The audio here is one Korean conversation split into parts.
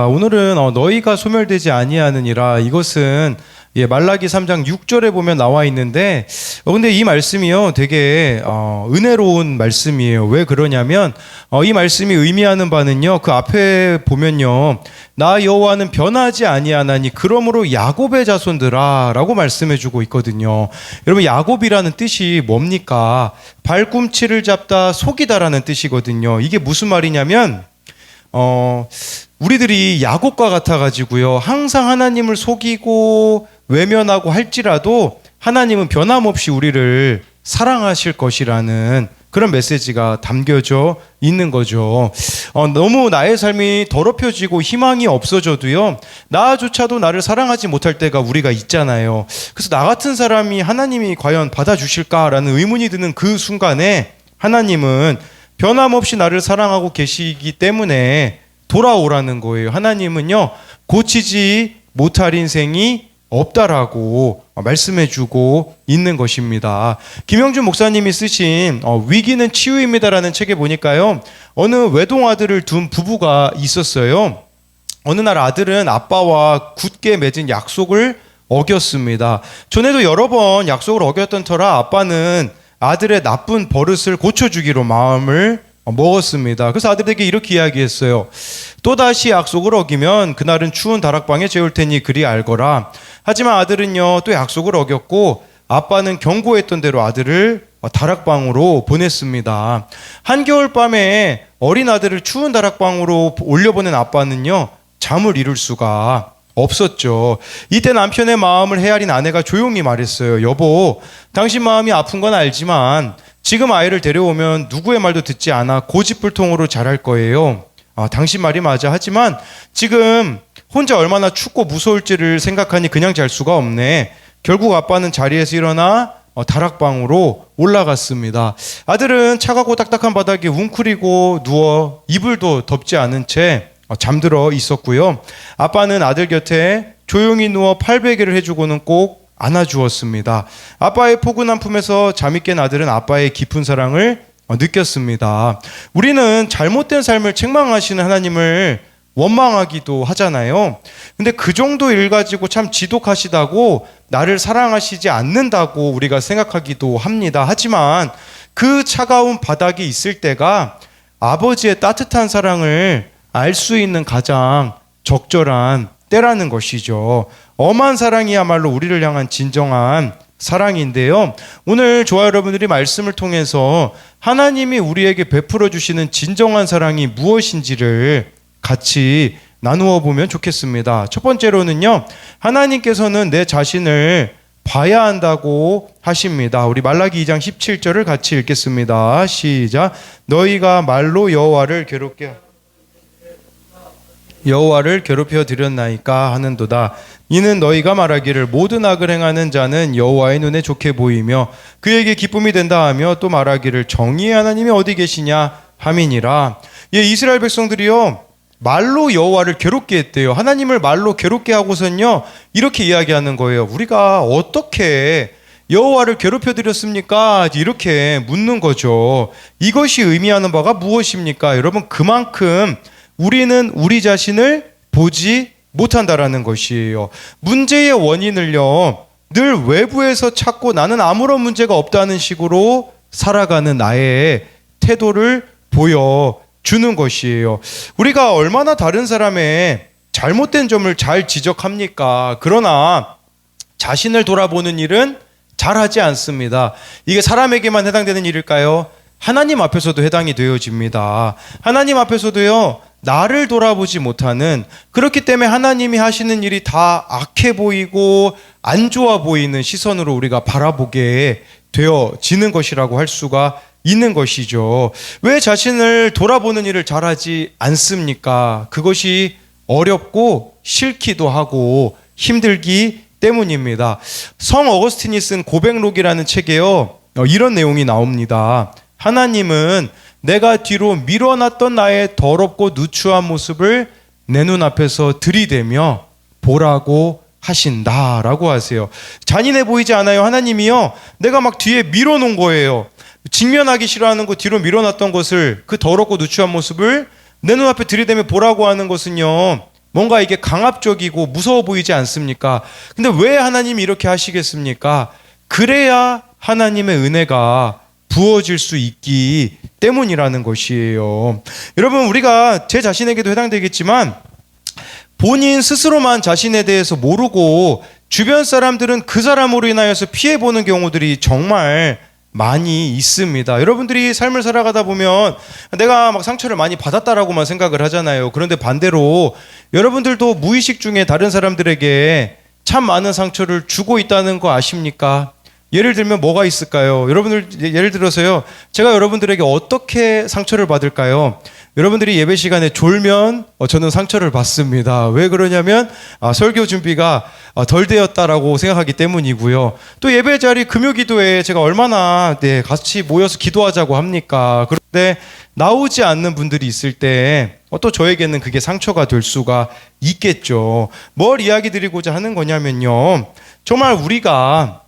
오늘은 너희가 소멸되지 아니하느니라. 이것은 말라기 3장 6절에 보면 나와 있는데 근데 이 말씀이요 되게 은혜로운 말씀이에요. 왜 그러냐면 이 말씀이 의미하는 바는요, 그 앞에 보면요, 나 여호와는 변하지 아니하나니 그러므로 야곱의 자손들아 라고 말씀해주고 있거든요. 여러분, 야곱이라는 뜻이 뭡니까? 발꿈치를 잡다 속이다라는 뜻이거든요. 이게 무슨 말이냐면 우리들이 야곱과 같아가지고요, 항상 하나님을 속이고 외면하고 할지라도 하나님은 변함없이 우리를 사랑하실 것이라는 그런 메시지가 담겨져 있는 거죠. 너무 나의 삶이 더럽혀지고 희망이 없어져도요, 나조차도 나를 사랑하지 못할 때가 우리가 있잖아요. 그래서 나 같은 사람이 하나님이 과연 받아주실까라는 의문이 드는 그 순간에 하나님은 변함없이 나를 사랑하고 계시기 때문에 돌아오라는 거예요. 하나님은요, 고치지 못할 인생이 없다라고 말씀해주고 있는 것입니다. 김영준 목사님이 쓰신 위기는 치유입니다라는 책에 보니까요, 어느 외동아들을 둔 부부가 있었어요. 어느 날 아들은 아빠와 굳게 맺은 약속을 어겼습니다. 전에도 여러 번 약속을 어겼던 터라 아빠는 아들의 나쁜 버릇을 고쳐주기로 마음을 먹었습니다. 그래서 아들에게 이렇게 이야기했어요. 또다시 약속을 어기면 그날은 추운 다락방에 재울 테니 그리 알거라. 하지만 아들은요, 또 약속을 어겼고 아빠는 경고했던 대로 아들을 다락방으로 보냈습니다. 한겨울 밤에 어린 아들을 추운 다락방으로 올려보낸 아빠는요, 잠을 이룰 수가 없었죠. 이때 남편의 마음을 헤아린 아내가 조용히 말했어요. 여보, 당신 마음이 아픈 건 알지만 지금 아이를 데려오면 누구의 말도 듣지 않아 고집불통으로 자랄 거예요. 당신 말이 맞아. 하지만 지금 혼자 얼마나 춥고 무서울지를 생각하니 그냥 잘 수가 없네. 결국 아빠는 자리에서 일어나 다락방으로 올라갔습니다. 아들은 차가고 딱딱한 바닥에 웅크리고 누워 이불도 덮지 않은 채 잠들어 있었고요. 아빠는 아들 곁에 조용히 누워 팔베개를 해주고는 꼭 안아주었습니다. 아빠의 포근한 품에서 잠이 깬 아들은 아빠의 깊은 사랑을 느꼈습니다. 우리는 잘못된 삶을 책망하시는 하나님을 원망하기도 하잖아요. 근데 그 정도 일 가지고 참 지독하시다고, 나를 사랑하시지 않는다고 우리가 생각하기도 합니다. 하지만 그 차가운 바닥에 있을 때가 아버지의 따뜻한 사랑을 알 수 있는 가장 적절한 때라는 것이죠. 엄한 사랑이야말로 우리를 향한 진정한 사랑인데요. 오늘 저와 여러분들이 말씀을 통해서 하나님이 우리에게 베풀어 주시는 진정한 사랑이 무엇인지를 같이 나누어 보면 좋겠습니다. 첫 번째로는요, 하나님께서는 내 자신을 봐야 한다고 하십니다. 우리 말라기 2장 17절을 같이 읽겠습니다. 시작. 너희가 말로 여호와를 괴롭혀 드렸나이까 하는도다. 이는 너희가 말하기를 모든 악을 행하는 자는 여호와의 눈에 좋게 보이며 그에게 기쁨이 된다 하며 또 말하기를 정의의 하나님이 어디 계시냐 함이니라. 이스라엘 백성들이요, 말로 여호와를 괴롭게 했대요. 하나님을 말로 괴롭게 하고선요, 이렇게 이야기하는 거예요. 우리가 어떻게 여호와를 괴롭혀 드렸습니까? 이렇게 묻는 거죠. 이것이 의미하는 바가 무엇입니까? 여러분, 그만큼 우리는 우리 자신을 보지 못한다라는 것이에요. 문제의 원인을요, 늘 외부에서 찾고 나는 아무런 문제가 없다는 식으로 살아가는 나의 태도를 보여주는 것이에요. 우리가 얼마나 다른 사람의 잘못된 점을 잘 지적합니까? 그러나 자신을 돌아보는 일은 잘하지 않습니다. 이게 사람에게만 해당되는 일일까요? 하나님 앞에서도 해당이 되어집니다. 하나님 앞에서도요, 나를 돌아보지 못하는, 그렇기 때문에 하나님이 하시는 일이 다 악해 보이고 안 좋아 보이는 시선으로 우리가 바라보게 되어지는 것이라고 할 수가 있는 것이죠. 왜 자신을 돌아보는 일을 잘하지 않습니까? 그것이 어렵고 싫기도 하고 힘들기 때문입니다. 성 어거스틴이 쓴 고백록이라는 책에요, 이런 내용이 나옵니다. 하나님은 내가 뒤로 밀어놨던 나의 더럽고 누추한 모습을 내 눈앞에서 들이대며 보라고 하신다라고 하세요. 잔인해 보이지 않아요? 하나님이요, 내가 막 뒤에 밀어놓은 거예요. 직면하기 싫어하는 거, 뒤로 밀어놨던 것을, 그 더럽고 누추한 모습을 내 눈앞에 들이대며 보라고 하는 것은요, 뭔가 이게 강압적이고 무서워 보이지 않습니까? 근데 왜 하나님이 이렇게 하시겠습니까? 그래야 하나님의 은혜가 부어질 수 있기 때문이라는 것이에요. 여러분, 우리가 제 자신에게도 해당되겠지만 본인 스스로만 자신에 대해서 모르고 주변 사람들은 그 사람으로 인하여서 피해보는 경우들이 정말 많이 있습니다. 여러분들이 삶을 살아가다 보면 내가 막 상처를 많이 받았다라고만 생각을 하잖아요. 그런데 반대로 여러분들도 무의식 중에 다른 사람들에게 참 많은 상처를 주고 있다는 거 아십니까? 예를 들면 뭐가 있을까요? 여러분들 예를 들어서요, 제가 여러분들에게 어떻게 상처를 받을까요? 여러분들이 예배 시간에 졸면 저는 상처를 받습니다. 왜 그러냐면 설교 준비가 덜 되었다라고 생각하기 때문이고요. 또 예배 자리 금요 기도에 제가 얼마나 같이 모여서 기도하자고 합니까? 그런데 나오지 않는 분들이 있을 때 또 저에게는 그게 상처가 될 수가 있겠죠. 뭘 이야기 드리고자 하는 거냐면요, 정말 우리가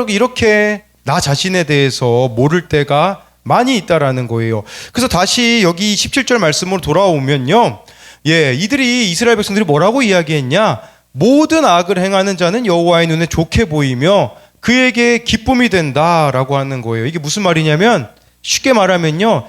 이렇게 나 자신에 대해서 모를 때가 많이 있다라는 거예요. 그래서 다시 여기 17절 말씀으로 돌아오면요, 이들이 이스라엘 백성들이 뭐라고 이야기했냐? 모든 악을 행하는 자는 여호와의 눈에 좋게 보이며 그에게 기쁨이 된다라고 하는 거예요. 이게 무슨 말이냐면, 쉽게 말하면요,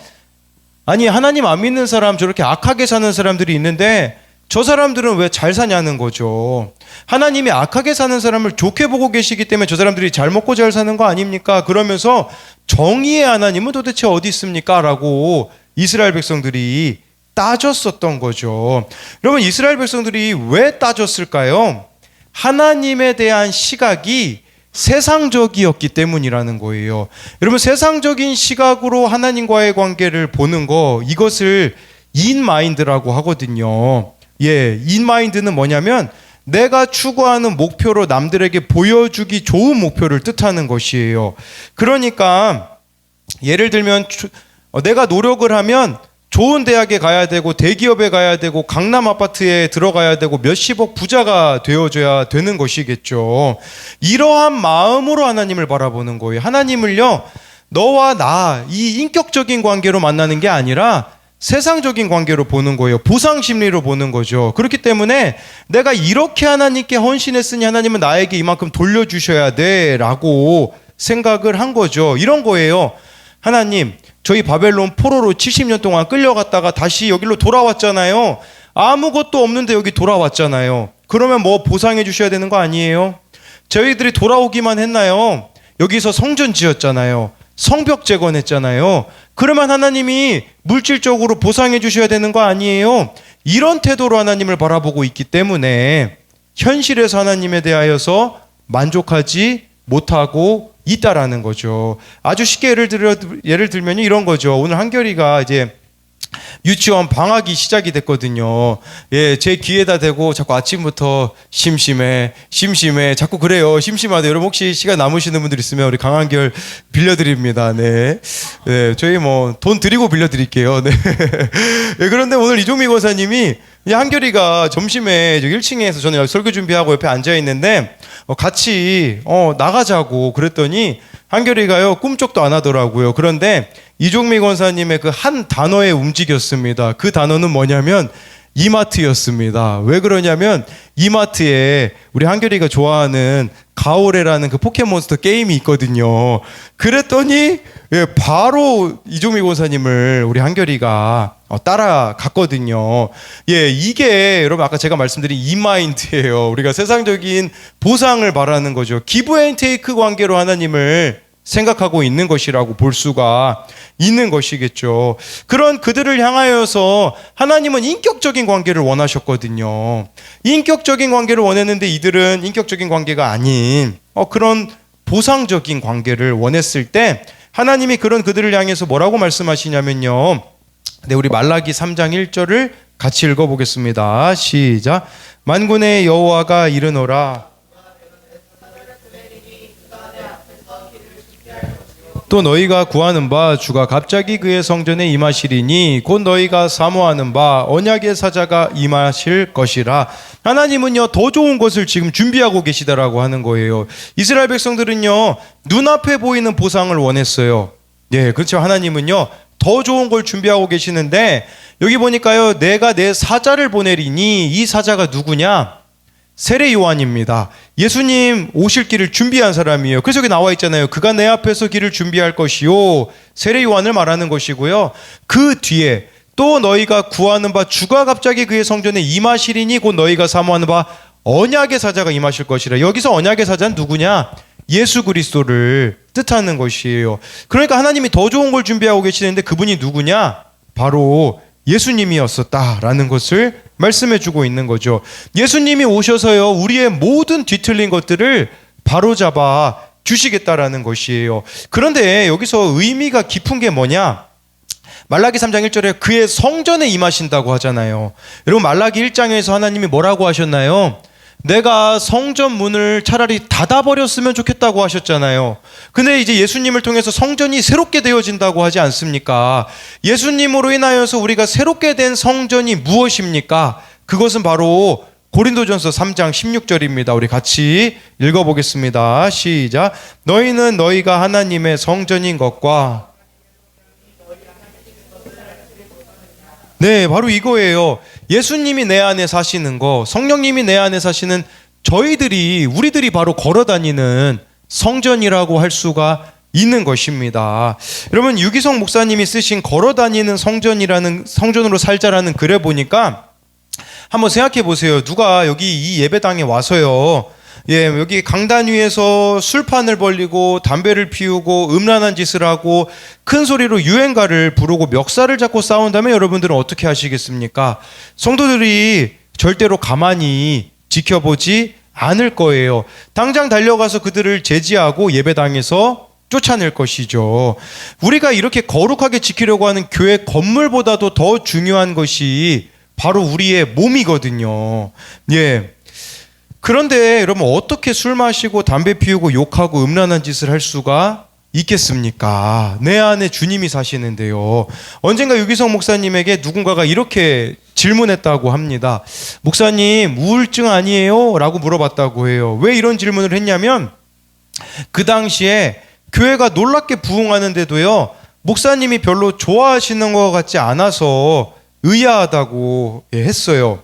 아니 하나님 안 믿는 사람, 저렇게 악하게 사는 사람들이 있는데 저 사람들은 왜 잘 사냐는 거죠. 하나님이 악하게 사는 사람을 좋게 보고 계시기 때문에 저 사람들이 잘 먹고 잘 사는 거 아닙니까? 그러면서 정의의 하나님은 도대체 어디 있습니까? 라고 이스라엘 백성들이 따졌었던 거죠. 여러분, 이스라엘 백성들이 왜 따졌을까요? 하나님에 대한 시각이 세상적이었기 때문이라는 거예요. 여러분, 세상적인 시각으로 하나님과의 관계를 보는 거, 이것을 인마인드라고 하거든요. 인마인드는 뭐냐면 내가 추구하는 목표로 남들에게 보여주기 좋은 목표를 뜻하는 것이에요. 그러니까 예를 들면 내가 노력을 하면 좋은 대학에 가야 되고 대기업에 가야 되고 강남 아파트에 들어가야 되고 몇십억 부자가 되어줘야 되는 것이겠죠. 이러한 마음으로 하나님을 바라보는 거예요. 하나님을요, 너와 나 이 인격적인 관계로 만나는 게 아니라 세상적인 관계로 보는 거예요. 보상 심리로 보는 거죠. 그렇기 때문에 내가 이렇게 하나님께 헌신했으니 하나님은 나에게 이만큼 돌려주셔야 돼 라고 생각을 한 거죠. 이런 거예요. 하나님, 저희 바벨론 포로로 70년 동안 끌려갔다가 다시 여기로 돌아왔잖아요. 아무것도 없는데 여기 돌아왔잖아요. 그러면 뭐 보상해 주셔야 되는 거 아니에요? 저희들이 돌아오기만 했나요? 여기서 성전 지었잖아요. 성벽 재건했잖아요. 그러면 하나님이 물질적으로 보상해 주셔야 되는 거 아니에요? 이런 태도로 하나님을 바라보고 있기 때문에 현실에서 하나님에 대하여서 만족하지 못하고 있다라는 거죠. 아주 쉽게 예를 들면 이런 거죠. 오늘 한결이가 이제 유치원 방학이 시작이 됐거든요. 제 귀에다 대고 자꾸 아침부터 심심해 자꾸 그래요. 심심하대. 여러분 혹시 시간 남으시는 분들 있으면 우리 강한결 빌려드립니다. 저희 뭐 돈 드리고 빌려드릴게요. 그런데 오늘 이종미 권사님이 한결이가 점심에 1층에서 저는 설교 준비하고 옆에 앉아 있는데 같이 나가자고 그랬더니 한결이가요 꿈쩍도 안 하더라고요. 그런데 이종미 권사님의 그 한 단어에 움직였습니다. 그 단어는 뭐냐면 이마트였습니다. 왜 그러냐면 이마트에 우리 한결이가 좋아하는 가오레라는 그 포켓몬스터 게임이 있거든요. 그랬더니 바로 이종미 권사님을 우리 한결이가 따라갔거든요. 이게 여러분 아까 제가 말씀드린 이마인드예요. 우리가 세상적인 보상을 바라는 거죠. 기브 앤 테이크 관계로 하나님을 생각하고 있는 것이라고 볼 수가 있는 것이겠죠. 그런 그들을 향하여서 하나님은 인격적인 관계를 원하셨거든요. 인격적인 관계를 원했는데 이들은 인격적인 관계가 아닌 그런 보상적인 관계를 원했을 때 하나님이 그런 그들을 향해서 뭐라고 말씀하시냐면요. 우리 말라기 3장 1절을 같이 읽어보겠습니다. 시작. 만군의 여호와가 이르노라. 또 너희가 구하는 바 주가 갑자기 그의 성전에 임하시리니 곧 너희가 사모하는 바 언약의 사자가 임하실 것이라. 하나님은요 더 좋은 것을 지금 준비하고 계시다라고 하는 거예요. 이스라엘 백성들은요 눈앞에 보이는 보상을 원했어요. 그렇죠. 하나님은요 더 좋은 걸 준비하고 계시는데 여기 보니까요, 내가 내 사자를 보내리니 이 사자가 누구냐? 세례 요한입니다. 예수님 오실 길을 준비한 사람이에요. 그래서 여기 나와 있잖아요. 그가 내 앞에서 길을 준비할 것이요. 세례 요한을 말하는 것이고요. 그 뒤에 또 너희가 구하는 바 주가 갑자기 그의 성전에 임하시리니 곧 너희가 사모하는 바 언약의 사자가 임하실 것이라. 여기서 언약의 사자는 누구냐? 예수 그리스도를 뜻하는 것이에요. 그러니까 하나님이 더 좋은 걸 준비하고 계시는데 그분이 누구냐? 바로 예수님이었었다라는 것을 말씀해 주고 있는 거죠. 예수님이 오셔서요, 우리의 모든 뒤틀린 것들을 바로잡아 주시겠다라는 것이에요. 그런데 여기서 의미가 깊은 게 뭐냐? 말라기 3장 1절에 그의 성전에 임하신다고 하잖아요. 여러분, 말라기 1장에서 하나님이 뭐라고 하셨나요? 내가 성전 문을 차라리 닫아버렸으면 좋겠다고 하셨잖아요. 근데 이제 예수님을 통해서 성전이 새롭게 되어진다고 하지 않습니까? 예수님으로 인하여서 우리가 새롭게 된 성전이 무엇입니까? 그것은 바로 고린도전서 3장 16절입니다. 우리 같이 읽어보겠습니다. 시작. 너희는 너희가 하나님의 성전인 것과, 네, 바로 이거예요. 예수님이 내 안에 사시는 거, 성령님이 내 안에 사시는 우리들이 바로 걸어다니는 성전이라고 할 수가 있는 것입니다. 여러분, 유기성 목사님이 쓰신 걸어다니는 성전으로 살자라는 글에 보니까 한번 생각해 보세요. 누가 여기 이 예배당에 와서요, 여기 강단 위에서 술판을 벌리고 담배를 피우고 음란한 짓을 하고 큰 소리로 유행가를 부르고 멱살을 잡고 싸운다면 여러분들은 어떻게 하시겠습니까? 성도들이 절대로 가만히 지켜보지 않을 거예요. 당장 달려가서 그들을 제지하고 예배당에서 쫓아낼 것이죠. 우리가 이렇게 거룩하게 지키려고 하는 교회 건물보다도 더 중요한 것이 바로 우리의 몸이거든요. 그런데 여러분, 어떻게 술 마시고 담배 피우고 욕하고 음란한 짓을 할 수가 있겠습니까? 내 안에 주님이 사시는데요. 언젠가 유기성 목사님에게 누군가가 이렇게 질문했다고 합니다. 목사님, 우울증 아니에요? 라고 물어봤다고 해요. 왜 이런 질문을 했냐면 그 당시에 교회가 놀랍게 부흥하는데도요, 목사님이 별로 좋아하시는 것 같지 않아서 의아하다고 했어요.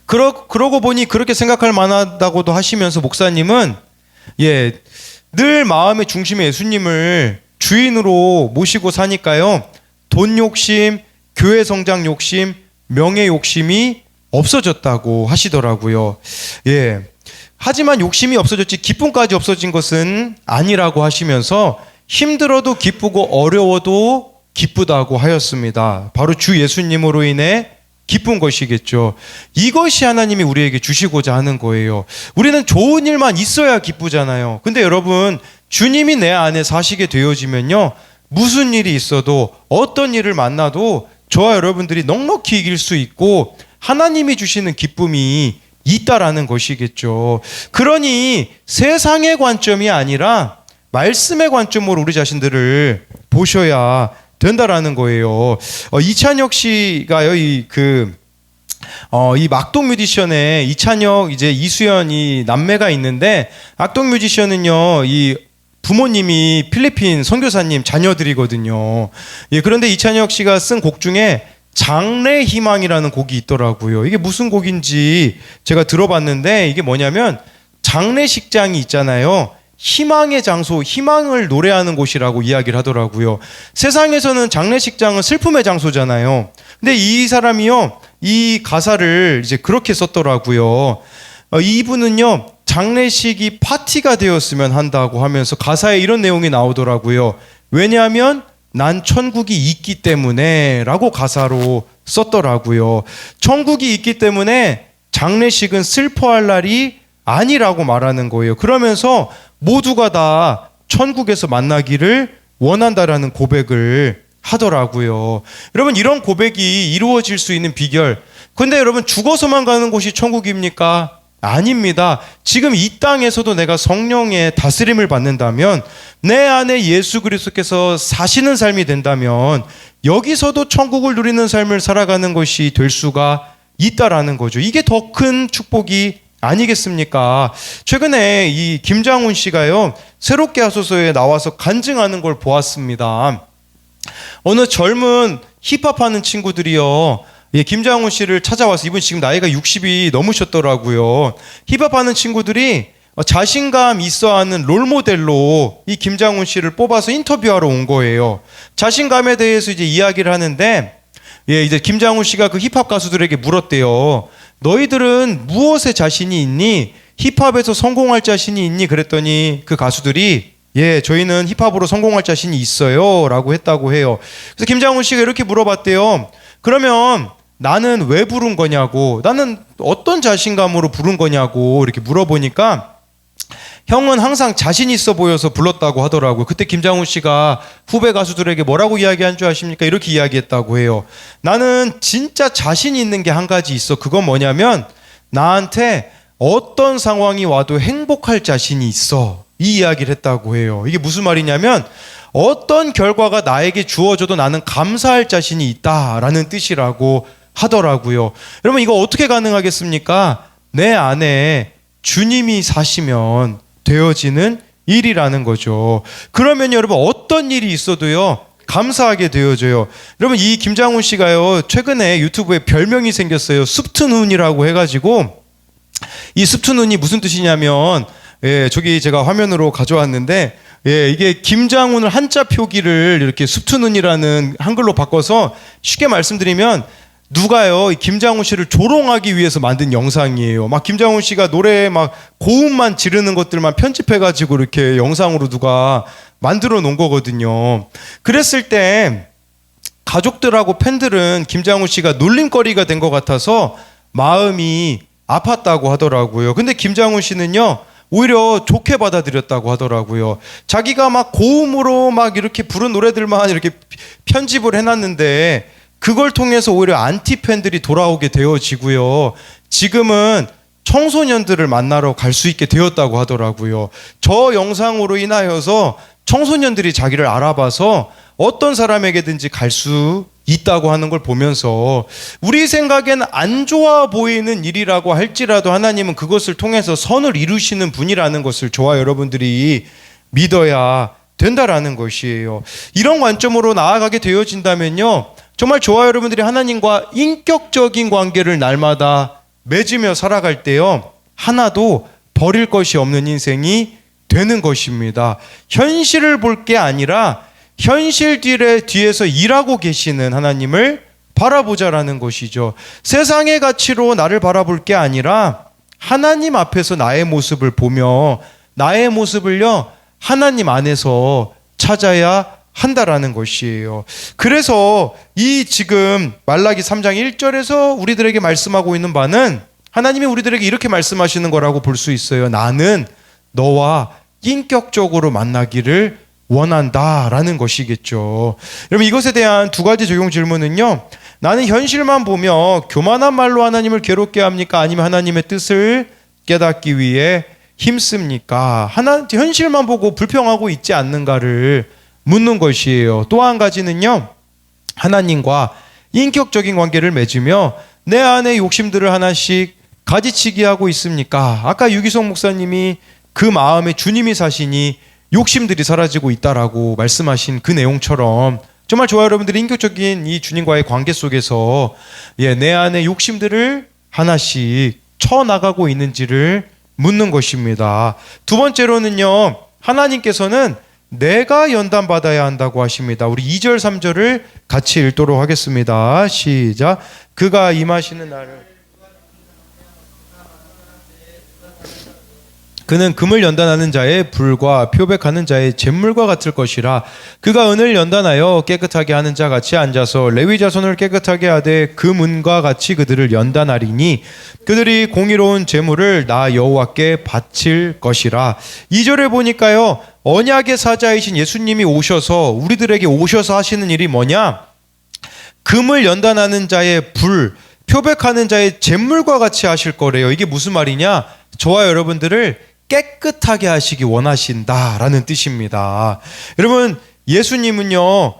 그러고 보니 그렇게 생각할 만하다고도 하시면서 목사님은 늘 마음의 중심에 예수님을 주인으로 모시고 사니까요, 돈 욕심, 교회 성장 욕심, 명예 욕심이 없어졌다고 하시더라고요. 하지만 욕심이 없어졌지 기쁨까지 없어진 것은 아니라고 하시면서 힘들어도 기쁘고 어려워도 기쁘다고 하였습니다. 바로 주 예수님으로 인해 기쁜 것이겠죠. 이것이 하나님이 우리에게 주시고자 하는 거예요. 우리는 좋은 일만 있어야 기쁘잖아요. 근데 여러분, 주님이 내 안에 사시게 되어지면요, 무슨 일이 있어도 어떤 일을 만나도 저와 여러분들이 넉넉히 이길 수 있고 하나님이 주시는 기쁨이 있다라는 것이겠죠. 그러니 세상의 관점이 아니라 말씀의 관점으로 우리 자신들을 보셔야 된다라는 거예요. 이찬혁 씨가요, 이 악동 뮤지션의 이찬혁, 이제 이수연, 이 남매가 있는데, 악동 뮤지션은요, 이 부모님이 필리핀 선교사님 자녀들이거든요. 그런데 이찬혁 씨가 쓴 곡 중에 장래 희망이라는 곡이 있더라고요. 이게 무슨 곡인지 제가 들어봤는데, 이게 뭐냐면 장례식장이 있잖아요. 희망의 장소, 희망을 노래하는 곳이라고 이야기를 하더라고요. 세상에서는 장례식장은 슬픔의 장소잖아요. 근데 이 사람이요, 이 가사를 이제 그렇게 썼더라고요. 이분은요, 장례식이 파티가 되었으면 한다고 하면서 가사에 이런 내용이 나오더라고요. 왜냐하면 난 천국이 있기 때문에 라고 가사로 썼더라고요. 천국이 있기 때문에 장례식은 슬퍼할 날이 아니라고 말하는 거예요. 그러면서 모두가 다 천국에서 만나기를 원한다라는 고백을 하더라고요. 여러분, 이런 고백이 이루어질 수 있는 비결, 근데 여러분, 죽어서만 가는 곳이 천국입니까? 아닙니다. 지금 이 땅에서도 내가 성령의 다스림을 받는다면, 내 안에 예수 그리스도께서 사시는 삶이 된다면 여기서도 천국을 누리는 삶을 살아가는 것이 될 수가 있다라는 거죠. 이게 더 큰 축복이 아니겠습니까? 최근에 이 김장훈 씨가요, 새롭게 하소서에 나와서 간증하는 걸 보았습니다. 어느 젊은 힙합하는 친구들이요. 예, 김장훈 씨를 찾아와서 이분 지금 나이가 60이 넘으셨더라고요. 힙합하는 친구들이 자신감 있어 하는 롤모델로 이 김장훈 씨를 뽑아서 인터뷰하러 온 거예요. 자신감에 대해서 이제 이야기를 하는데, 예, 이제 김장훈 씨가 그 힙합 가수들에게 물었대요. 너희들은 무엇에 자신이 있니? 힙합에서 성공할 자신이 있니? 그랬더니 그 가수들이 예, 저희는 힙합으로 성공할 자신이 있어요 라고 했다고 해요. 그래서 김장훈 씨가 이렇게 물어봤대요. 그러면 나는 왜 부른 거냐고, 나는 어떤 자신감으로 부른 거냐고 이렇게 물어보니까 형은 항상 자신 있어 보여서 불렀다고 하더라고요. 그때 김장훈 씨가 후배 가수들에게 뭐라고 이야기한 줄 아십니까? 이렇게 이야기했다고 해요. 나는 진짜 자신 있는 게 한 가지 있어. 그건 뭐냐면 나한테 어떤 상황이 와도 행복할 자신이 있어. 이 이야기를 했다고 해요. 이게 무슨 말이냐면 어떤 결과가 나에게 주어져도 나는 감사할 자신이 있다라는 뜻이라고 하더라고요. 여러분, 이거 어떻게 가능하겠습니까? 내 안에 주님이 사시면 되어지는 일이라는 거죠. 그러면 여러분, 어떤 일이 있어도요 감사하게 되어져요. 여러분, 이 김장훈 씨가요 최근에 유튜브에 별명이 생겼어요. 숲트눈이라고 해가지고, 이 숲트눈이 무슨 뜻이냐면, 예, 저기 제가 화면으로 가져왔는데, 예, 이게 김장훈을 한자 표기를 이렇게 숲트눈이라는 한글로 바꿔서 쉽게 말씀드리면, 누가요 이 김장훈 씨를 조롱하기 위해서 만든 영상이에요. 막 김장훈 씨가 노래에 막 고음만 지르는 것들만 편집해가지고 이렇게 영상으로 누가 만들어 놓은 거거든요. 그랬을 때 가족들하고 팬들은 김장훈 씨가 놀림거리가 된 것 같아서 마음이 아팠다고 하더라고요. 근데 김장훈 씨는요 오히려 좋게 받아들였다고 하더라고요. 자기가 막 고음으로 막 이렇게 부른 노래들만 이렇게 편집을 해놨는데 그걸 통해서 오히려 안티 팬들이 돌아오게 되어지고요. 지금은 청소년들을 만나러 갈 수 있게 되었다고 하더라고요. 저 영상으로 인하여서 청소년들이 자기를 알아봐서 어떤 사람에게든지 갈 수 있다고 하는 걸 보면서 우리 생각엔 안 좋아 보이는 일이라고 할지라도 하나님은 그것을 통해서 선을 이루시는 분이라는 것을 저와 여러분들이 믿어야 된다라는 것이에요. 이런 관점으로 나아가게 되어진다면요, 정말 저와 여러분들이 하나님과 인격적인 관계를 날마다 맺으며 살아갈 때요 하나도 버릴 것이 없는 인생이 되는 것입니다. 현실을 볼 게 아니라 현실 뒤에서 일하고 계시는 하나님을 바라보자라는 것이죠. 세상의 가치로 나를 바라볼 게 아니라 하나님 앞에서 나의 모습을 보며 나의 모습을요 하나님 안에서 찾아야 한다라는 것이에요. 그래서 이 지금 말라기 3장 1절에서 우리들에게 말씀하고 있는 바는 하나님이 우리들에게 이렇게 말씀하시는 거라고 볼 수 있어요. 나는 너와 인격적으로 만나기를 원한다라는 것이겠죠. 여러분, 이것에 대한 두 가지 적용 질문은요, 나는 현실만 보며 교만한 말로 하나님을 괴롭게 합니까? 아니면 하나님의 뜻을 깨닫기 위해 힘씁니까? 현실만 보고 불평하고 있지 않는가를 묻는 것이에요. 또 한 가지는요, 하나님과 인격적인 관계를 맺으며 내 안의 욕심들을 하나씩 가지치기 하고 있습니까? 아까 유기성 목사님이 그 마음에 주님이 사시니 욕심들이 사라지고 있다라고 말씀하신 그 내용처럼 정말 저와 여러분들이 인격적인 이 주님과의 관계 속에서 내 안의 욕심들을 하나씩 쳐나가고 있는지를 묻는 것입니다. 두 번째로는요, 하나님께서는 내가 연단받아야 한다고 하십니다. 우리 2절 3절을 같이 읽도록 하겠습니다. 시작. 그가 임하시는 날을 그는 금을 연단하는 자의 불과 표백하는 자의 잿물과 같을 것이라. 그가 은을 연단하여 깨끗하게 하는 자 같이 앉아서 레위 자손을 깨끗하게 하되 금은과 같이 그들을 연단하리니 그들이 공의로운 제물을 나 여호와께 바칠 것이라. 2절에 보니까요, 언약의 사자이신 예수님이 오셔서 우리들에게 오셔서 하시는 일이 뭐냐? 금을 연단하는 자의 불, 표백하는 자의 잿물과 같이 하실 거래요. 이게 무슨 말이냐? 저와 여러분들을 깨끗하게 하시기 원하신다라는 뜻입니다. 여러분, 예수님은요,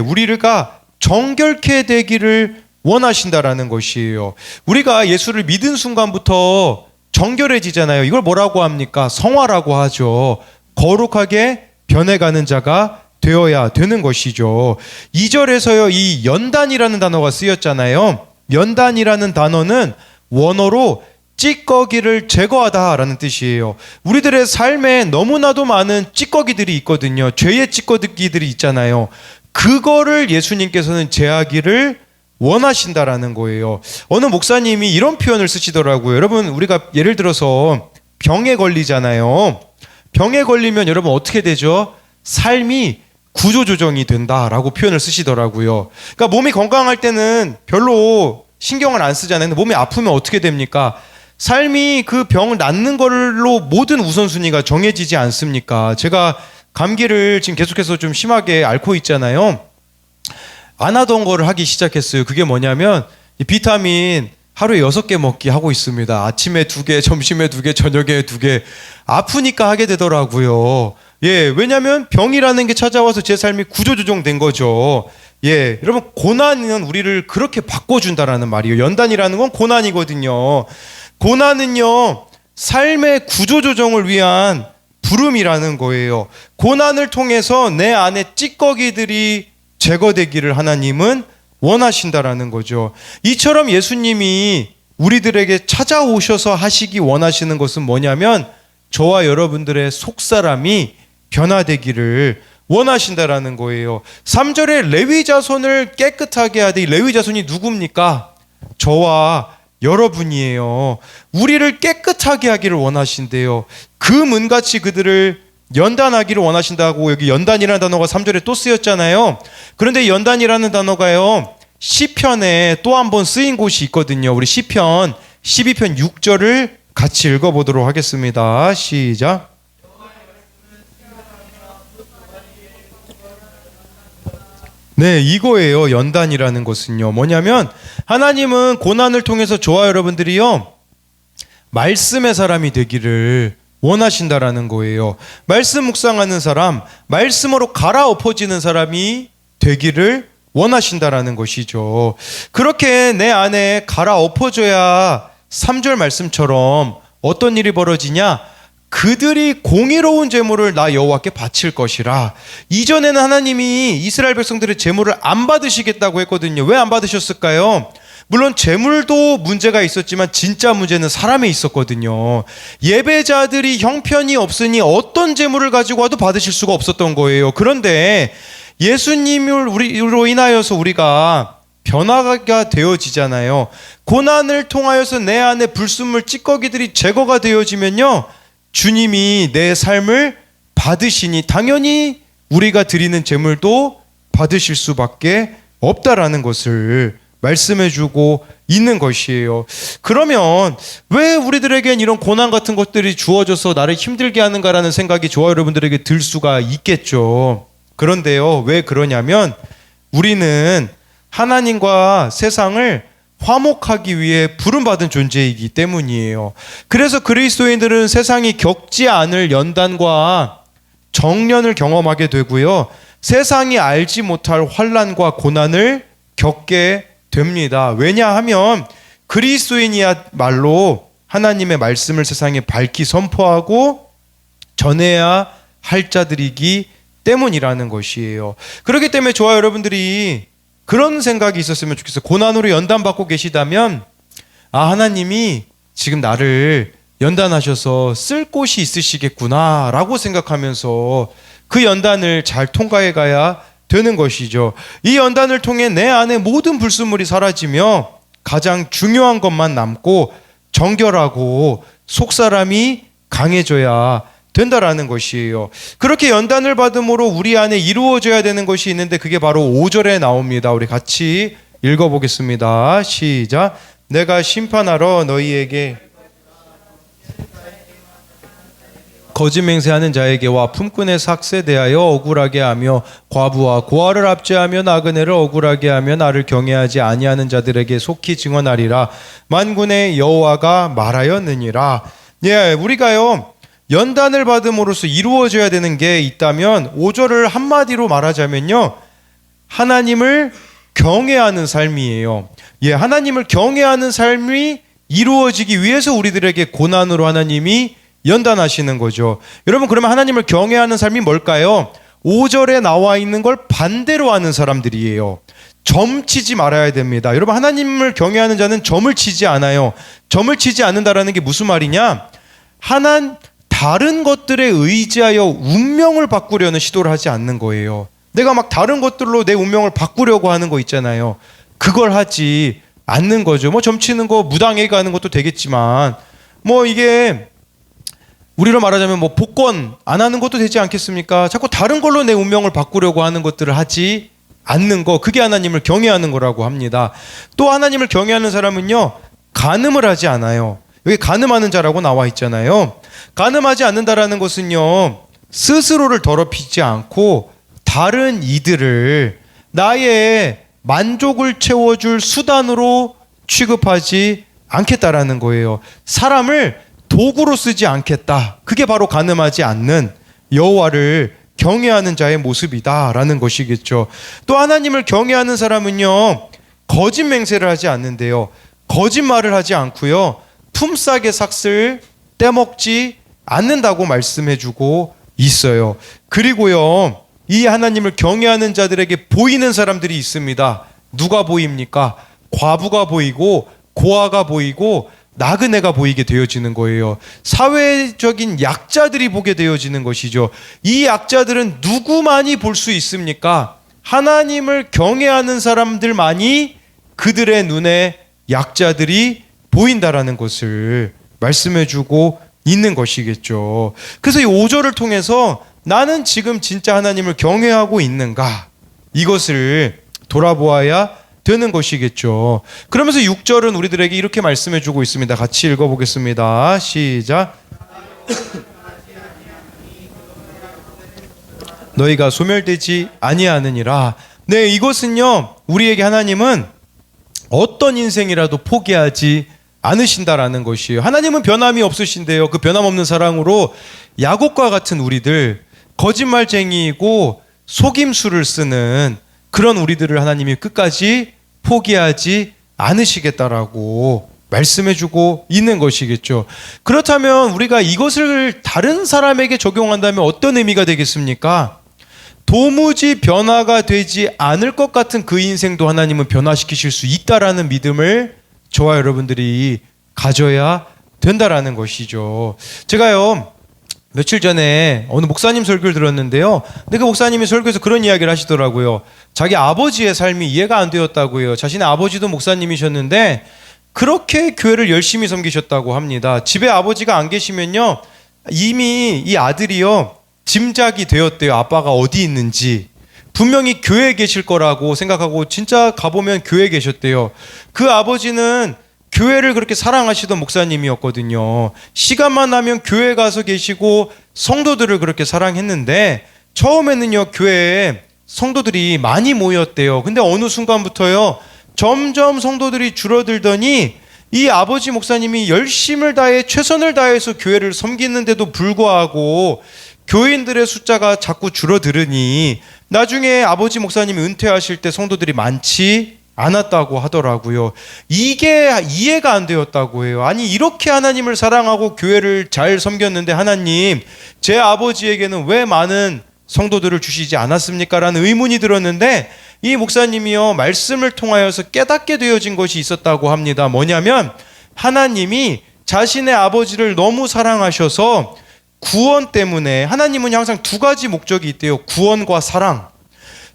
우리가 정결케 되기를 원하신다라는 것이에요. 우리가 예수를 믿은 순간부터 정결해지잖아요. 이걸 뭐라고 합니까? 성화라고 하죠. 거룩하게 변해가는 자가 되어야 되는 것이죠. 2절에서요, 이 연단이라는 단어가 쓰였잖아요. 연단이라는 단어는 원어로 찌꺼기를 제거하다라는 뜻이에요. 우리들의 삶에 너무나도 많은 찌꺼기들이 있거든요. 죄의 찌꺼기들이 있잖아요. 그거를 예수님께서는 제하기를 원하신다라는 거예요. 어느 목사님이 이런 표현을 쓰시더라고요. 여러분, 우리가 예를 들어서 병에 걸리잖아요. 병에 걸리면 여러분 어떻게 되죠? 삶이 구조조정이 된다라고 표현을 쓰시더라고요. 그러니까 몸이 건강할 때는 별로 신경을 안 쓰잖아요. 근데 몸이 아프면 어떻게 됩니까? 삶이 그 병을 낫는 걸로 모든 우선순위가 정해지지 않습니까? 제가 감기를 지금 계속해서 좀 심하게 앓고 있잖아요. 안 하던 거를 하기 시작했어요. 그게 뭐냐면 비타민 하루에 6개 먹기 하고 있습니다. 아침에 2개, 점심에 2개, 저녁에 2개. 아프니까 하게 되더라고요. 예, 왜냐면 병이라는 게 찾아와서 제 삶이 구조조정된 거죠. 예, 여러분, 고난은 우리를 그렇게 바꿔준다라는 말이에요. 연단이라는 건 고난이거든요. 고난은요, 삶의 구조조정을 위한 부름이라는 거예요. 고난을 통해서 내 안에 찌꺼기들이 제거되기를 하나님은 원하신다라는 거죠. 이처럼 예수님이 우리들에게 찾아오셔서 하시기 원하시는 것은 뭐냐면 저와 여러분들의 속사람이 변화되기를 원하신다라는 거예요. 3절에 레위 자손을 깨끗하게 하되, 이 레위 자손이 누굽니까? 저와 여러분이에요. 우리를 깨끗하게 하기를 원하신대요. 그 문같이 그들을 연단하기를 원하신다고, 여기 연단이라는 단어가 3절에 또 쓰였잖아요. 그런데 연단이라는 단어가요, 시편에 또 한 번 쓰인 곳이 있거든요. 우리 시편 12편 6절을 같이 읽어보도록 하겠습니다. 시작. 네, 이거예요. 연단이라는 것은요. 뭐냐면 하나님은 고난을 통해서 저와 여러분들이요, 말씀의 사람이 되기를 원하신다라는 거예요. 말씀 묵상하는 사람, 말씀으로 갈아엎어지는 사람이 되기를 원하신다라는 것이죠. 그렇게 내 안에 갈아엎어져야 3절 말씀처럼 어떤 일이 벌어지냐? 그들이 공의로운 제물을 나 여호와께 바칠 것이라. 이전에는 하나님이 이스라엘 백성들의 제물을 안 받으시겠다고 했거든요. 왜 안 받으셨을까요? 물론 제물도 문제가 있었지만 진짜 문제는 사람에 있었거든요. 예배자들이 형편이 없으니 어떤 제물을 가지고 와도 받으실 수가 없었던 거예요. 그런데 예수님으로 인하여서 우리가 변화가 되어지잖아요. 고난을 통하여서 내 안에 불순물 찌꺼기들이 제거가 되어지면요, 주님이 내 삶을 받으시니 당연히 우리가 드리는 제물도 받으실 수밖에 없다라는 것을 말씀해주고 있는 것이에요. 그러면 왜 우리들에겐 이런 고난 같은 것들이 주어져서 나를 힘들게 하는가라는 생각이 저와 여러분들에게 들 수가 있겠죠. 그런데요, 왜 그러냐면 우리는 하나님과 세상을 화목하기 위해 부름받은 존재이기 때문이에요. 그래서 그리스도인들은 세상이 겪지 않을 연단과 정련을 경험하게 되고요, 세상이 알지 못할 환난과 고난을 겪게 됩니다. 왜냐하면 그리스도인이야말로 하나님의 말씀을 세상에 밝히 선포하고 전해야 할 자들이기 때문이라는 것이에요. 그렇기 때문에 저와 여러분들이 그런 생각이 있었으면 좋겠어요. 고난으로 연단받고 계시다면, 아, 하나님이 지금 나를 연단하셔서 쓸 곳이 있으시겠구나 라고 생각하면서 그 연단을 잘 통과해 가야 되는 것이죠. 이 연단을 통해 내 안에 모든 불순물이 사라지며 가장 중요한 것만 남고 정결하고 속사람이 강해져야 된다라는 것이에요. 그렇게 연단을 받음으로 우리 안에 이루어져야 되는 것이 있는데 그게 바로 5절에 나옵니다. 우리 같이 읽어보겠습니다. 시작. 내가 심판하러 너희에게 거짓 맹세하는 자에게와 품꾼의 삭세 대하여 억울하게 하며 과부와 고아를 압제하며 나그네를 억울하게 하며 나를 경외하지 아니하는 자들에게 속히 증언하리라. 만군의 여호와가 말하였느니라. 예, 우리가요 연단을 받음으로써 이루어져야 되는 게 있다면 5절을 한마디로 말하자면요, 하나님을 경외하는 삶이에요. 예, 하나님을 경외하는 삶이 이루어지기 위해서 우리들에게 고난으로 하나님이 연단하시는 거죠. 여러분, 그러면 하나님을 경외하는 삶이 뭘까요? 5절에 나와 있는 걸 반대로 하는 사람들이에요. 점 치지 말아야 됩니다. 여러분, 하나님을 경외하는 자는 점을 치지 않아요. 점을 치지 않는다라는 게 무슨 말이냐? 다른 것들에 의지하여 운명을 바꾸려는 시도를 하지 않는 거예요. 내가 막 다른 것들로 내 운명을 바꾸려고 하는 거 있잖아요. 그걸 하지 않는 거죠. 뭐 점치는 거 무당에 가는 것도 되겠지만, 뭐 이게 우리로 말하자면 뭐 복권 안 하는 것도 되지 않겠습니까? 자꾸 다른 걸로 내 운명을 바꾸려고 하는 것들을 하지 않는 거, 그게 하나님을 경외하는 거라고 합니다. 또 하나님을 경외하는 사람은요, 간음을 하지 않아요. 여기 간음하는 자라고 나와 있잖아요. 간음하지 않는다라는 것은요, 스스로를 더럽히지 않고 다른 이들을 나의 만족을 채워줄 수단으로 취급하지 않겠다라는 거예요. 사람을 도구로 쓰지 않겠다. 그게 바로 간음하지 않는 여호와를 경외하는 자의 모습이다라는 것이겠죠. 또 하나님을 경외하는 사람은요, 거짓 맹세를 하지 않는데요, 거짓말을 하지 않고요, 품삯의 삭슬 떼먹지 않는다고 말씀해주고 있어요. 그리고요, 이 하나님을 경외하는 자들에게 보이는 사람들이 있습니다. 누가 보입니까? 과부가 보이고 고아가 보이고 나그네가 보이게 되어지는 거예요. 사회적인 약자들이 보게 되어지는 것이죠. 이 약자들은 누구만이 볼 수 있습니까? 하나님을 경외하는 사람들만이 그들의 눈에 약자들이 보인다라는 것을 말씀해주고 있는 것이겠죠. 그래서 이 5절을 통해서 나는 지금 진짜 하나님을 경외하고 있는가, 이것을 돌아보아야 되는 것이겠죠. 그러면서 6절은 우리들에게 이렇게 말씀해주고 있습니다. 같이 읽어보겠습니다. 시작. 너희가 소멸되지 아니하느니라. 네, 이것은요, 우리에게 하나님은 어떤 인생이라도 포기하지 않으신다라는 것이에요. 하나님은 변함이 없으신데요, 그 변함없는 사랑으로 야곱과 같은 우리들, 거짓말쟁이이고 속임수를 쓰는 그런 우리들을 하나님이 끝까지 포기하지 않으시겠다라고 말씀해주고 있는 것이겠죠. 그렇다면 우리가 이것을 다른 사람에게 적용한다면 어떤 의미가 되겠습니까? 도무지 변화가 되지 않을 것 같은 그 인생도 하나님은 변화시키실 수 있다라는 믿음을 저와 여러분들이 가져야 된다라는 것이죠. 제가요, 며칠 전에 어느 목사님 설교를 들었는데요, 근데 그 목사님이 설교에서 그런 이야기를 하시더라고요. 자기 아버지의 삶이 이해가 안 되었다고요. 자신의 아버지도 목사님이셨는데 그렇게 교회를 열심히 섬기셨다고 합니다. 집에 아버지가 안 계시면요, 이미 이 아들이요, 짐작이 되었대요. 아빠가 어디 있는지. 분명히 교회에 계실 거라고 생각하고 진짜 가보면 교회에 계셨대요. 그 아버지는 교회를 그렇게 사랑하시던 목사님이었거든요. 시간만 나면 교회 가서 계시고 성도들을 그렇게 사랑했는데, 처음에는요, 교회에 성도들이 많이 모였대요. 근데 어느 순간부터요, 점점 성도들이 줄어들더니 이 아버지 목사님이 열심을 다해 최선을 다해서 교회를 섬기는데도 불구하고 교인들의 숫자가 자꾸 줄어들으니 나중에 아버지 목사님이 은퇴하실 때 성도들이 많지 않았다고 하더라고요. 이게 이해가 안 되었다고 해요. 아니, 이렇게 하나님을 사랑하고 교회를 잘 섬겼는데 하나님, 제 아버지에게는 왜 많은 성도들을 주시지 않았습니까? 라는 의문이 들었는데, 이 목사님이요, 말씀을 통하여서 깨닫게 되어진 것이 있었다고 합니다. 뭐냐면 하나님이 자신의 아버지를 너무 사랑하셔서 구원 때문에, 하나님은 항상 두 가지 목적이 있대요. 구원과 사랑.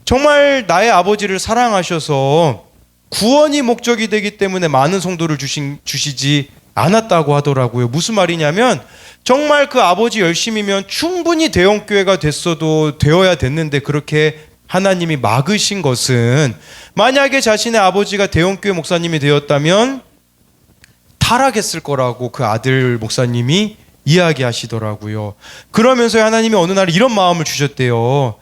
정말 나의 아버지를 사랑하셔서 구원이 목적이 되기 때문에 많은 성도를 주시지 않았다고 하더라고요. 무슨 말이냐면 정말 그 아버지 열심이면 충분히 대형교회가 됐어도 되어야 됐는데 그렇게 하나님이 막으신 것은, 만약에 자신의 아버지가 대형교회 목사님이 되었다면 타락했을 거라고 그 아들 목사님이 이야기하시더라고요. 그러면서 하나님이 어느 날 이런 마음을 주셨대요.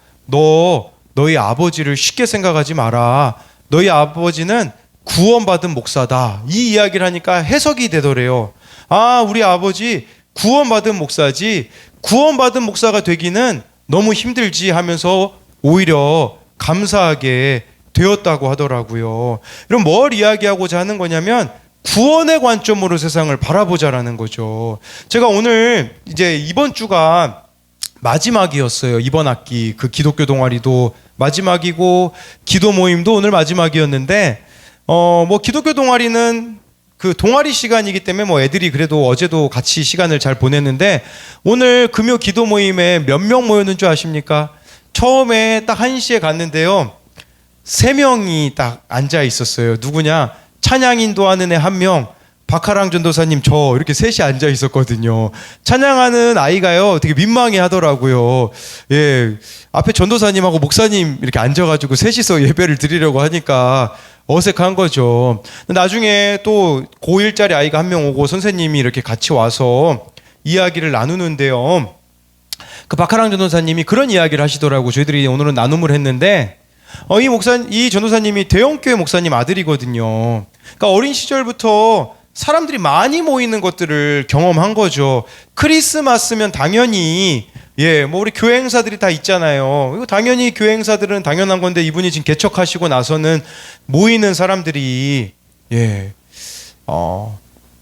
너희 아버지를 쉽게 생각하지 마라. 너희 아버지는 구원받은 목사다. 이 이야기를 하니까 해석이 되더래요. 아, 우리 아버지 구원받은 목사지, 구원받은 목사가 되기는 너무 힘들지 하면서 오히려 감사하게 되었다고 하더라고요. 그럼 뭘 이야기하고자 하는 거냐면 구원의 관점으로 세상을 바라보자라는 거죠. 제가 오늘 이제 이번 주가 마지막이었어요. 이번 학기 그 기독교 동아리도 마지막이고 기도 모임도 오늘 마지막이었는데 뭐 기독교 동아리는 그 동아리 시간이기 때문에 뭐 애들이 그래도 어제도 같이 시간을 잘 보냈는데 오늘 금요 기도 모임에 몇 명 모였는 줄 아십니까? 처음에 딱 1시에 갔는데요. 3명이 딱 앉아 있었어요. 누구냐? 찬양 인도하는 애 1명, 박하랑 전도사님 저 이렇게 셋이 앉아 있었거든요. 찬양하는 아이가요 되게 민망해 하더라고요. 예, 앞에 전도사님하고 목사님 이렇게 앉아가지고 셋이서 예배를 드리려고 하니까 어색한 거죠. 나중에 또 고1짜리 아이가 1명 오고 선생님이 이렇게 같이 와서 이야기를 나누는데요. 그 박하랑 전도사님이 그런 이야기를 하시더라고요. 저희들이 오늘은 나눔을 했는데 이 전도사님이 대형교회 목사님 아들이거든요. 그러니까 어린 시절부터 사람들이 많이 모이는 것들을 경험한 거죠. 크리스마스면 당연히 뭐 우리 교회 행사들이 다 있잖아요. 이거 당연히 교회 행사들은 당연한 건데 이분이 지금 개척하시고 나서는 모이는 사람들이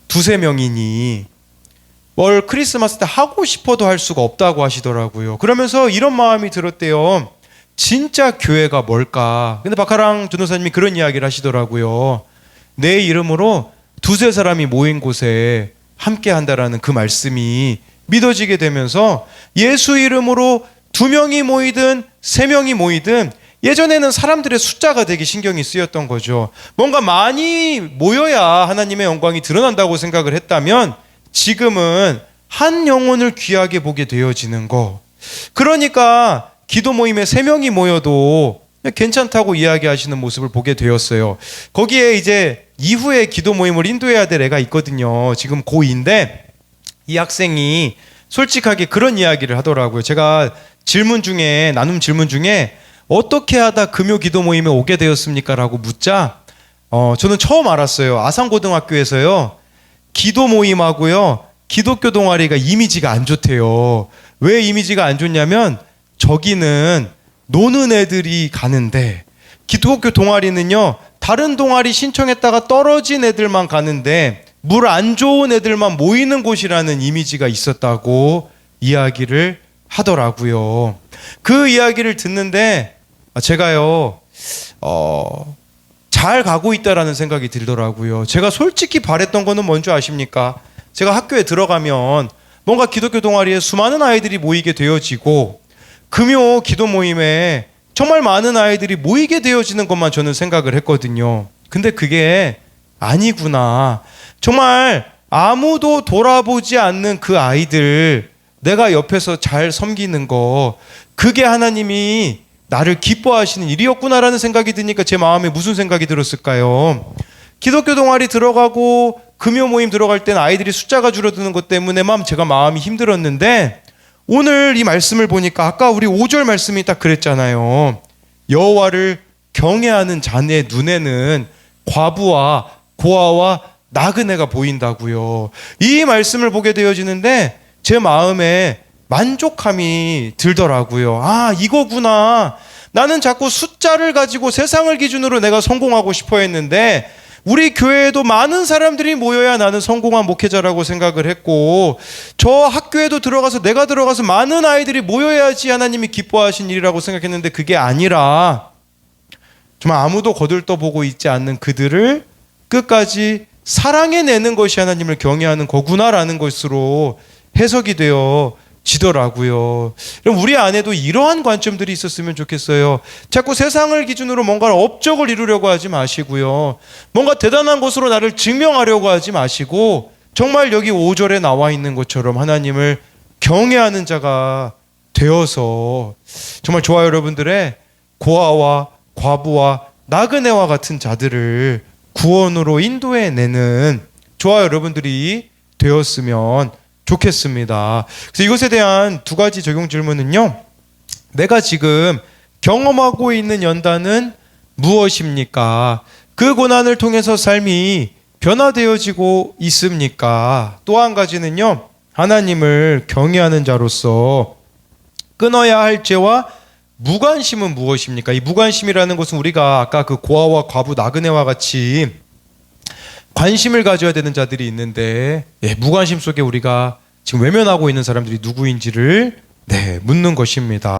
두세 명이니 뭘 크리스마스 때 하고 싶어도 할 수가 없다고 하시더라고요. 그러면서 이런 마음이 들었대요. 진짜 교회가 뭘까? 근데 박하랑 전도사님이 그런 이야기를 하시더라고요. 내 이름으로 두세 사람이 모인 곳에 함께 한다라는 그 말씀이 믿어지게 되면서 예수 이름으로 2명이 모이든 3명이 모이든 예전에는 사람들의 숫자가 되게 신경이 쓰였던 거죠. 뭔가 많이 모여야 하나님의 영광이 드러난다고 생각을 했다면 지금은 한 영혼을 귀하게 보게 되어지는 거. 그러니까 기도 모임에 3명이 모여도 괜찮다고 이야기하시는 모습을 보게 되었어요. 거기에 이제 이후에 기도 모임을 인도해야 될 애가 있거든요. 지금 고2인데 이 학생이 솔직하게 그런 이야기를 하더라고요. 제가 나눔 질문 중에 어떻게 하다 금요 기도 모임에 오게 되었습니까? 라고 묻자 저는 처음 알았어요. 아산고등학교에서요. 기도 모임하고요. 기독교 동아리가 이미지가 안 좋대요. 왜 이미지가 안 좋냐면 저기는 노는 애들이 가는데 기독교 동아리는요. 다른 동아리 신청했다가 떨어진 애들만 가는데 물 안 좋은 애들만 모이는 곳이라는 이미지가 있었다고 이야기를 하더라고요. 그 이야기를 듣는데 제가요 잘 가고 있다라는 생각이 들더라고요. 제가 솔직히 바랬던 거는 뭔지 아십니까? 제가 학교에 들어가면 뭔가 기독교 동아리에 수많은 아이들이 모이게 되어지고 금요 기도 모임에 정말 많은 아이들이 모이게 되어지는 것만 저는 생각을 했거든요. 근데 그게 아니구나. 정말 아무도 돌아보지 않는 그 아이들 내가 옆에서 잘 섬기는 거 그게 하나님이 나를 기뻐하시는 일이었구나라는 생각이 드니까 제 마음에 무슨 생각이 들었을까요? 기독교 동아리 들어가고 금요 모임 들어갈 때는 아이들이 숫자가 줄어드는 것 때문에만 제가 마음이 힘들었는데 오늘 이 말씀을 보니까 아까 우리 5절 말씀이 딱 그랬잖아요. 여호와를 경외하는 자의 눈에는 과부와 고아와 나그네가 보인다고요. 이 말씀을 보게 되어지는데 제 마음에 만족함이 들더라고요. 아, 이거구나. 나는 자꾸 숫자를 가지고 세상을 기준으로 내가 성공하고 싶어 했는데 우리 교회에도 많은 사람들이 모여야 나는 성공한 목회자라고 생각을 했고 저 학교에도 내가 들어가서 많은 아이들이 모여야지 하나님이 기뻐하신 일이라고 생각했는데 그게 아니라 정말 아무도 거들떠보고 있지 않는 그들을 끝까지 사랑해내는 것이 하나님을 경외하는 거구나라는 것으로 해석이 되어 지더라고요. 그럼 우리 안에도 이러한 관점들이 있었으면 좋겠어요. 자꾸 세상을 기준으로 뭔가 업적을 이루려고 하지 마시고요. 뭔가 대단한 것으로 나를 증명하려고 하지 마시고 정말 여기 5절에 나와 있는 것처럼 하나님을 경외하는 자가 되어서 정말 저와 여러분들의 고아와 과부와 나그네와 같은 자들을 구원으로 인도해내는 저와 여러분들이 되었으면 좋겠습니다. 그래서 이것에 대한 2가지 적용 질문은요. 내가 지금 경험하고 있는 연단은 무엇입니까? 그 고난을 통해서 삶이 변화되어지고 있습니까? 또 한 가지는요. 하나님을 경외하는 자로서 끊어야 할 죄와 무관심은 무엇입니까? 이 무관심이라는 것은 우리가 아까 그 고아와 과부 나그네와 같이 관심을 가져야 되는 자들이 있는데 무관심 속에 우리가 지금 외면하고 있는 사람들이 누구인지를 네, 묻는 것입니다.